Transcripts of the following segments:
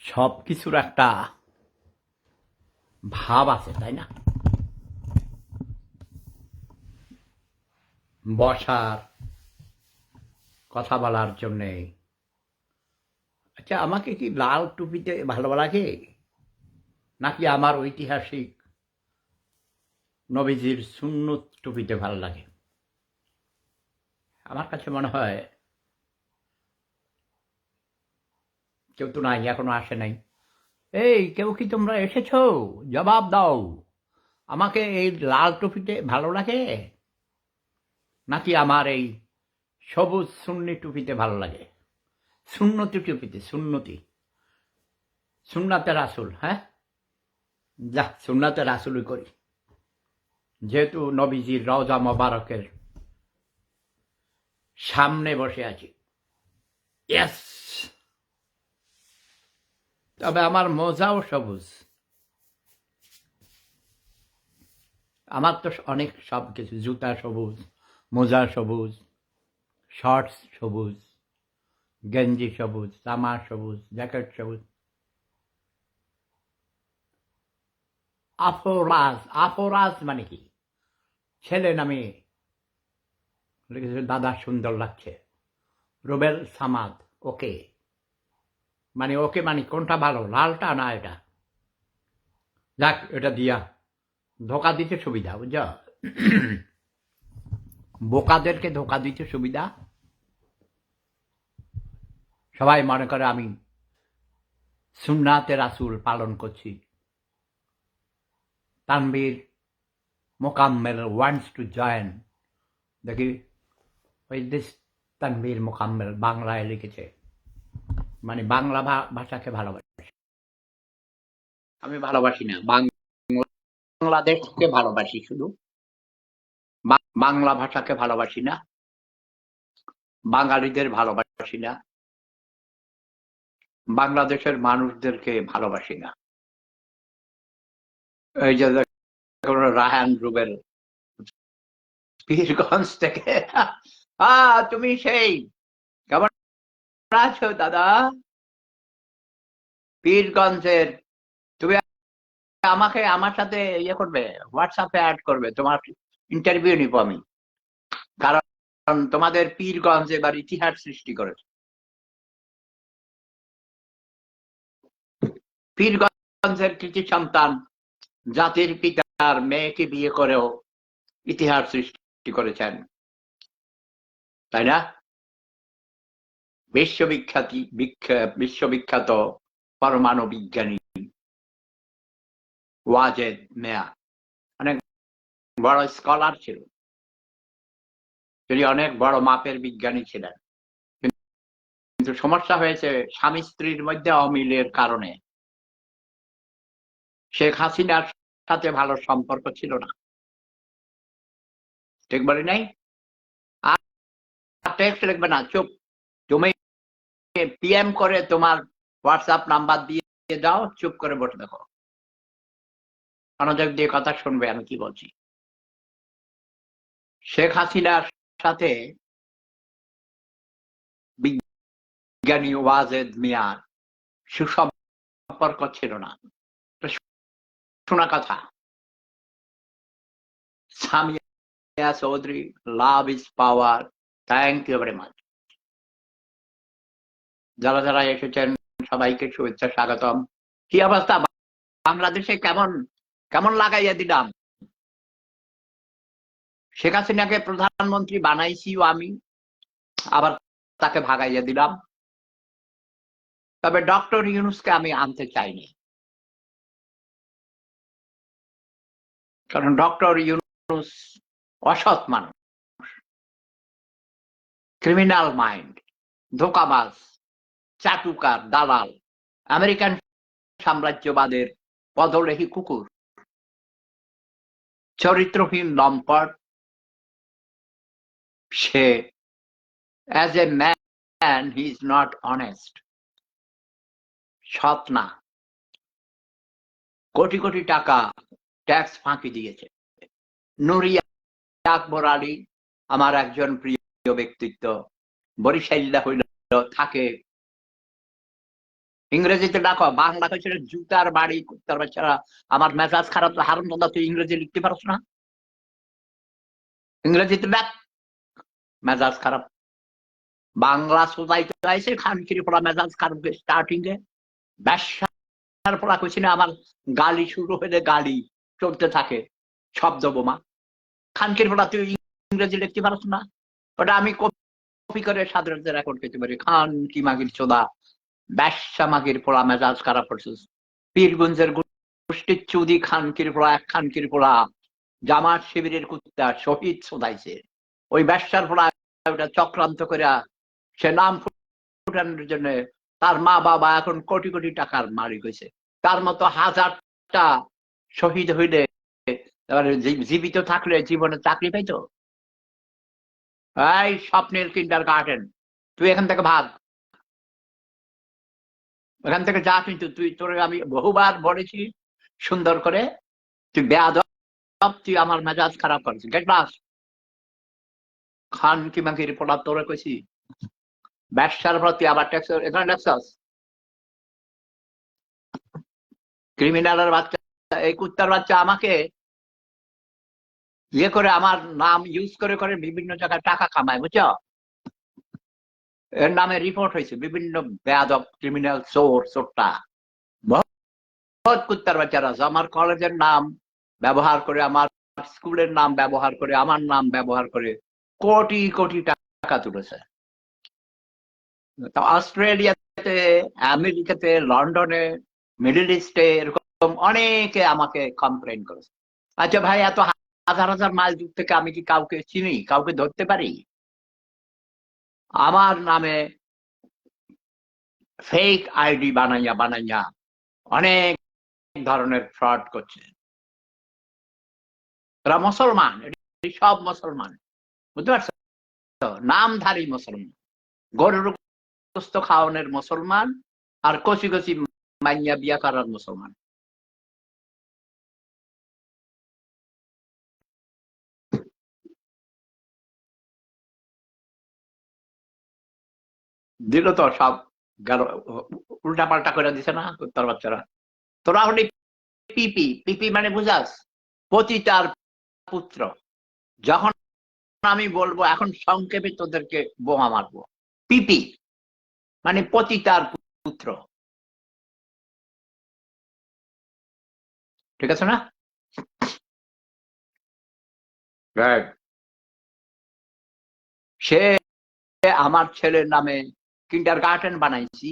সবকিছুর একটা ভাব আছে, তাই না? বসার, কথা বলার জন্যে। আচ্ছা, আমাকে কি লাল টুপিতে ভালো লাগে, নাকি আমার ঐতিহাসিক নবীজির সুন্নত টুপিতে ভালো লাগে? আমার কাছে মনে হয় কেউ তো নাই, এখনো আসে নাই। এই কেউ কি তোমরা এসেছো? জবাব দাও। আমাকে এই লাল টুপিতে ভালো লাগে, নাকি আমার এই সবুজ সুন্নি টুপিতে ভালো লাগে? সুন্নতি টুপিতে, সুন্নতি, সুন্নাতে রাসুল। হ্যাঁ, যা সুন্নাতে রাসুলই করি, যেহেতু নবীজির রওজা মোবারকের সামনে বসে আছি। ইয়েস, তবে আমার মোজাও সবুজ। আমার তো অনেক সব কিছু, জুতা সবুজ, মোজা সবুজ, শর্টস সবুজ, গেঞ্জি সবুজ, জামা সবুজ, জ্যাকেট সবুজ। আফরাজ, আফরাজ মানে কি? ছেলে নামে লিখেছে, দাদা সুন্দর লাগছে। রুবেল সামাদ, ওকে মানে ওকে মানে কোনটা ভালো, লালটা না এটা? যাক, এটা দিয়া ধোকা দিতে সুবিধা, বুঝছ? বোকাদেরকে ধোকা দিতে সুবিধা। সবাই মনে করে আমি সুন্নাতে রাসূল পালন করছি। Tanvir Mokammel wants to join. দেখি ওই দিস তানভীর মোকাম্মেল বাংলায় লিখেছে, মানে বাংলা ভাষাকে ভালোবাসি। আমি ভালোবাসি না, বাংলাদেশকে ভালোবাসি, শুধু বাংলা ভাষাকে ভালোবাসি না, বাঙালিদের ভালোবাসি না, বাংলাদেশের মানুষদেরকে ভালোবাসি না। এই যে রায়হান রুবেল পীরগঞ্জ থেকে, তুমি সেই কেমন আছো দাদা? পীরগঞ্জের। তুমি আমাকে আমার সাথে ইয়ে করবে, হোয়াটসঅ্যাপে অ্যাড করবে, তোমার ইন্টারভিউ নিব আমি। কারণ তোমাদের পীরগঞ্জ এবার ইতিহাস সৃষ্টি করেছে। পীরগঞ্জের কৃতি সন্তান, জাতির পিতার মেয়েকে বিয়ে করেও ইতিহাস সৃষ্টি করেছেন, তাই না? বিশ্ববিখ্যাত পরমাণু বিজ্ঞানী ওয়াজেদ মিয়া অনেক বড় স্কলার ছিল, তিনি অনেক বড় মাপের বিজ্ঞানী ছিলেন। কিন্তু সমস্যা হয়েছে স্বামী স্ত্রীর মধ্যে অমিলের কারণে। শেখ হাসিনার সাথে ভালো সম্পর্ক ছিল না, ঠিক বলি নাই? আর টেক্সট লিখবে না, চুপ। তুমি পিএম করে তোমার হোয়াটসঅ্যাপ নাম্বার দিয়ে দাও, চুপ করে বসে দেখো, মনোযোগ দিয়ে কথা শুনবে আমি কি বলছি। শেখ হাসিনার সাথে বিজ্ঞানী ওয়াজেদ মিয়ার সুসম্পর্ক ছিল না। শোনা কথা, Samia Chowdhury, love is power, thank you very much. যারা যারা এসেছেন সবাইকে শুভেচ্ছা, স্বাগতম। কি অবস্থা বাংলাদেশে? কেমন কেমন লাগাইয়া দিলাম? শেখ হাসিনাকে প্রধানমন্ত্রী বানাইছিও আমি, আবার তাকে ভাগাইয়া দিলাম। তবে ডক্টর ইউনূসকে আমি আনতে চাইনি, কারণ ডক্টর ইউনূস অসৎ মানুষ, ক্রিমিনাল মাইন্ড, ধোঁকাবাজ, চাটুকার, দালাল, আমেরিকান সাম্রাজ্যবাদের পদলেহী কুকুর, চরিত্রহীন লম্পট। সে as a man he is not honest, সৎ না। কোটি কোটি টাকা ট্যাক্স ফাঁকি দিয়েছে। নুরিয়া আকবর আলী আমার একজন প্রিয় ব্যক্তিত্ব, বরিশাল্লা হইল থাকে। ইংরেজিতে ডাকো, বাংলা হয়েছিল জুতার বাড়ি কুত্তার বাচ্চারা। আমার মেজাজ খারাপ, হারুন দাদা তুই ইংরেজি লিখতে পারছ না? ইংরেজিতে ডাক, মেজাজ খারাপ। বাংলা সোজাইতে চাইছে খানকির পড়া মেজাজ খারাপ স্টার্টিং এ। ব্যবসার পড়া কইছি না, আমার গালি শুরু হলে গালি চলতে থাকে, শব্দ বোমা। খানকির পড়া তুই ইংরেজি লিখতে পারছ না? ওটা আমি কপি করে সাধারণত রেকর্ড করতে পারি। খান কি মাগির চোদা, ব্যবসা মাগির পোড়া, মেজাজ খারাপ করছিস। পীরগঞ্জের গোষ্ঠীর চুদি খানকির পোড়া, এক খানকির পোড়া জামাত শিবিরের কুত্তা শহীদ শোধাইছে। ওই ব্যবসার পোড়া ওটা চক্রান্ত করে সে নাম ফুটানোর জন্য তার মা বাবা এখন কোটি কোটি টাকার মালিক হয়েছে। তার মতো হাজারটা শহীদ হইলে জীবিত থাকলে জীবনে চাকরি পাইতো? এই স্বপ্নের কিন্ডার গার্ডেন, তুই এখান থেকে ভাগ, এখান থেকে যা। কিন্তু তুই, তোরে আমি বহুবার বলেছি সুন্দর করে, তুই বেয়াদব, তুই আমার মেজাজ খারাপ করেছিস। গেট বাস খান কি মাগির পোড়া, তোরে কইছি ব্যবসার প্রতি আবার ট্যাক্স, এখানে ট্যাক্সাস ক্রিমিনালের বাচ্চা, এই কুত্তার বাচ্চা আমাকে ইয়ে করে আমার নাম ইউজ করে করে বিভিন্ন জায়গায় টাকা কামায়, বুঝছো? এর নামে রিপোর্ট হয়েছে বিভিন্ন বেয়াদব ক্রিমিনাল চোরটা। বহুত কুত্তার বাচ্চারা আছে আমার কলেজের নাম ব্যবহার করে, আমার স্কুলের নাম ব্যবহার করে, আমার নাম ব্যবহার করে কোটি কোটি টাকা তুলেছে। অস্ট্রেলিয়াতে, আমেরিকাতে, লন্ডনে, মিডল ইস্টে এরকম অনেকে আমাকে কমপ্লেন করেছে। আচ্ছা ভাই, এত হাজার হাজার মাইল দূর থেকে আমি কি কাউকে চিনি, কাউকে ধরতে পারি? আমার নামে ফেক আইডি বানাইয়া বানাইয়া অনেক ধরনের ফ্রড করছে। এরা মুসলমান, সব মুসলমান, বুঝতে পারছো? নামধারী মুসলমান, গরুর গোস্ত খাওয়ানোর মুসলমান, আর কচি কচি মাইয়া বিয়া করার মুসলমান। দিল তো সব, গেল উল্টা পাল্টা করে দিছে না কুত্তার বাচ্চারা। তোরা হলি পিপি। পিপি মানে বুঝাস? পতিতার পুত্র। যখন আমি বলবো এখন সংক্ষেপে তোদেরকে বোমা মারবো। পিপি মানে পতিতার পুত্র, ঠিক আছে না? সে আমার ছেলের নামে কিন্ডার গার্ডেন বানাইছি,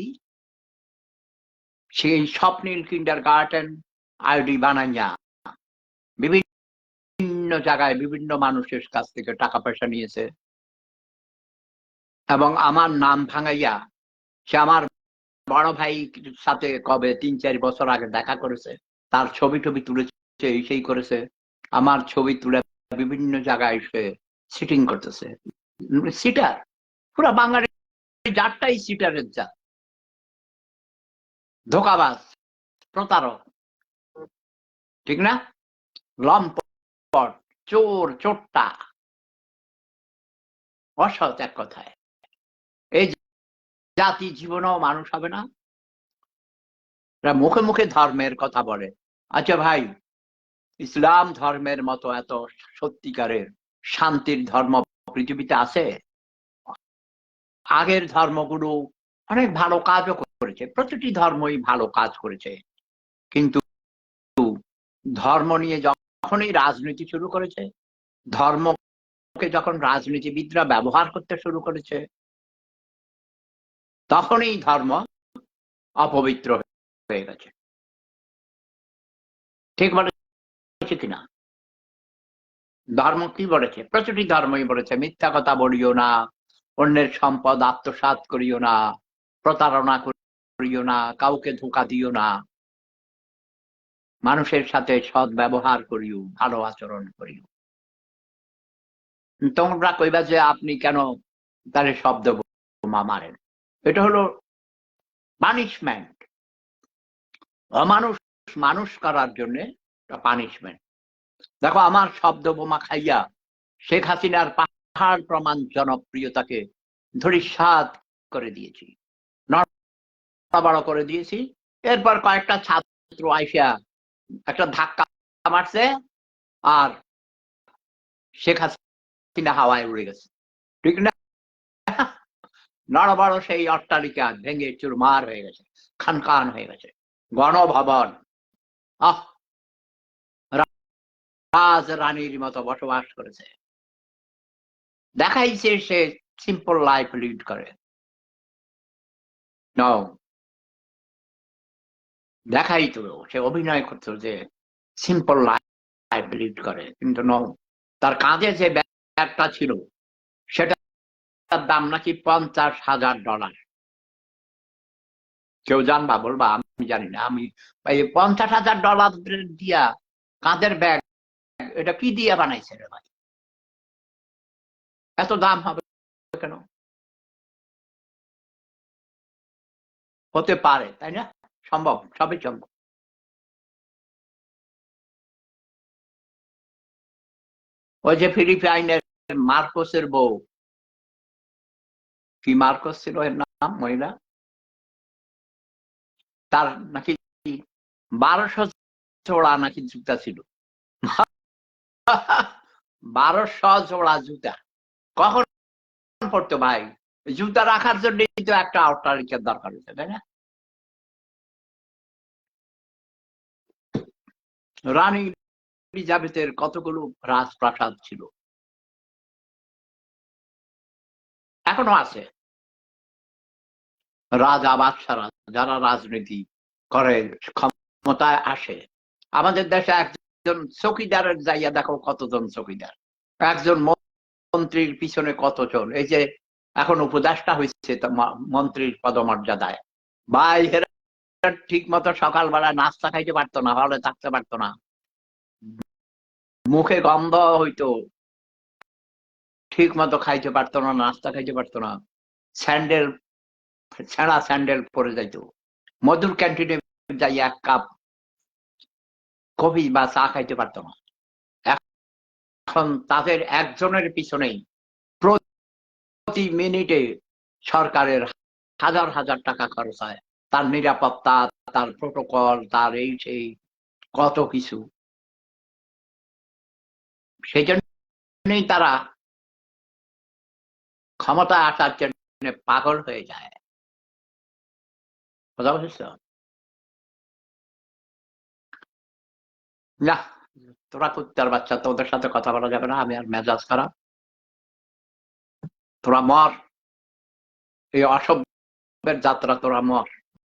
সেই স্বপ্নিল কিন্ডার গার্ডেন আইডি বানাইয়া বিভিন্ন জায়গায় বিভিন্ন মানুষের কাছ থেকে টাকা পয়সা নিয়েছে, এবং আমার নাম ভাঙাইয়া সে আমার বড় ভাই সাথে কবে ৩-৪ বছর আগে দেখা করেছে, তার ছবি টবি তুলেছে, এই সেই করেছে, আমার ছবি তুলে বিভিন্ন জায়গায় সে সিটিং করতেছে। সিটার, পুরা বাঙালি জাতটাই সিটারের জাত, ধোকাবাজ, প্রতারক, ঠিক না? লম্পট, চোর, চোরটা, অসৎ, এক কথায়। এই জাতি জীবনেও মানুষ হবে না। এরা মুখে মুখে ধর্মের কথা বলে। আচ্ছা ভাই, ইসলাম ধর্মের মতো এত সত্যিকারের শান্তির ধর্ম পৃথিবীতে আছে? আগের ধর্মগুলো অনেক ভালো কাজও করেছে, প্রতিটি ধর্মই ভালো কাজ করেছে, কিন্তু ধর্ম নিয়ে যখনই রাজনীতি শুরু করেছে, ধর্মকে যখন রাজনীতিবিদরা ব্যবহার করতে শুরু করেছে, তখনই ধর্ম অপবিত্র হয়ে গেছে। ঠিক বলেছে কিনা? ধর্ম কি বলেছে? প্রতিটি ধর্মই বলেছে মিথ্যা কথা বলিও না, অন্যের সম্পদ আত্মসাৎ করিও না, প্রতারণা করিও না, কাউকে ধোঁকা দিও না, মানুষের সাথে সৎ ব্যবহার করিও, ভালো আচরণ করিও। তোমরা কইবা যে আপনি কেন তারে শব্দ বোমা মারেন? এটা হলো পানিশমেন্ট, অমানুষ মানুষ করার জন্য পানিশমেন্ট। দেখো, আমার শব্দ বোমা খাইয়া শেখ হাসিনার পাহাড় প্রমাণ জনপ্রিয়তাকে ধূলিসাৎ করে দিয়েছি, নড়াবড় করে দিয়েছি। এরপর কয়েকটা ছাত্র আইসা একটা ধাক্কা মারছে, আর শেখ হাসিনা হাওয়ায় উড়ে গেছে, ঠিক না? নড়বড় সেই অট্টালিকা ভেঙে চুরমার হয়ে গেছে, খানখান হয়ে গেছে গণভবন। আহ, রাজ রানীর মতো বসবাস করেছে, দেখাইছে সে সিম্পল লাইফ লিড করে। দেখাই তো সে অভিনয় করতো যে সিম্পল লাইফ লিড করে, কিন্তু তার কাঁধে যে ব্যাগটা ছিল সেটার দাম নাকি $50,000। কেউ জানবা বলবা, আমি জানি না। আমি এই $50,000 দিয়া কাঁধের ব্যাগ, এটা কি দিয়া বানাইছে রে ভাই? এত দাম হবে কেন? হতে পারে, তাই না? সম্ভব, সবই সম্ভব। ওই যে ফিলিপাইনের মার্কোসের বউ, কি মার্কোস ছিল এর নাম, মহিলা, তার নাকি 1200 জোড়া নাকি জুতা ছিল। 1200 জোড়া জুতা কখন পড়তো ভাই? জুতা রাখার জন্যই তো একটা অট্টালিকার দরকার হচ্ছে, তাই না? রানী এলিজাবেথের কতগুলো রাজপ্রাসাদ ছিল, এখনো আছে। রাজা বাদশারা যারা রাজনীতি করে, ক্ষমতায় আসে, আমাদের দেশে একজন চৌকিদারের জায়গা দেখো কতজন চৌকিদার, একজন মন্ত্রীর পিছনে কতজন। এই যে এখন উপদেষ্টা হয়েছে মন্ত্রীর পদমর্যাদায়, ভাই এরা ঠিক মতো সকালবেলা নাস্তা খাইতে পারতো না, হলে থাকতে পারতো না, মুখে গন্ধ হইতো, ঠিক মতো খাইতে পারতো না, নাস্তা খাইতে পারতো না, স্যান্ডেল, ছেঁড়া স্যান্ডেল পরে যাইতো। মধুর ক্যান্টিনে যাই এক কাপ কফি বা চা খাইতে পারতো না। এখন তাদের একজনের পিছনেই প্রতি মিনিটে সরকারের হাজার হাজার টাকা খরচ হয়, তার নিরাপত্তা, তার প্রোটোকল, তার এই সেই কত কিছু। সেই জন্যই তারা ক্ষমতা আসার জন্য পাগল হয়ে যায়। কথা বুঝছ না? তোরা কুত্তার বাচ্চা, তোদের সাথে কথা বলা যাবে না, আমি আর মেজাজ খারাপ। তোরা মর, এই অসভ্যের যাত্রা তোরা মর।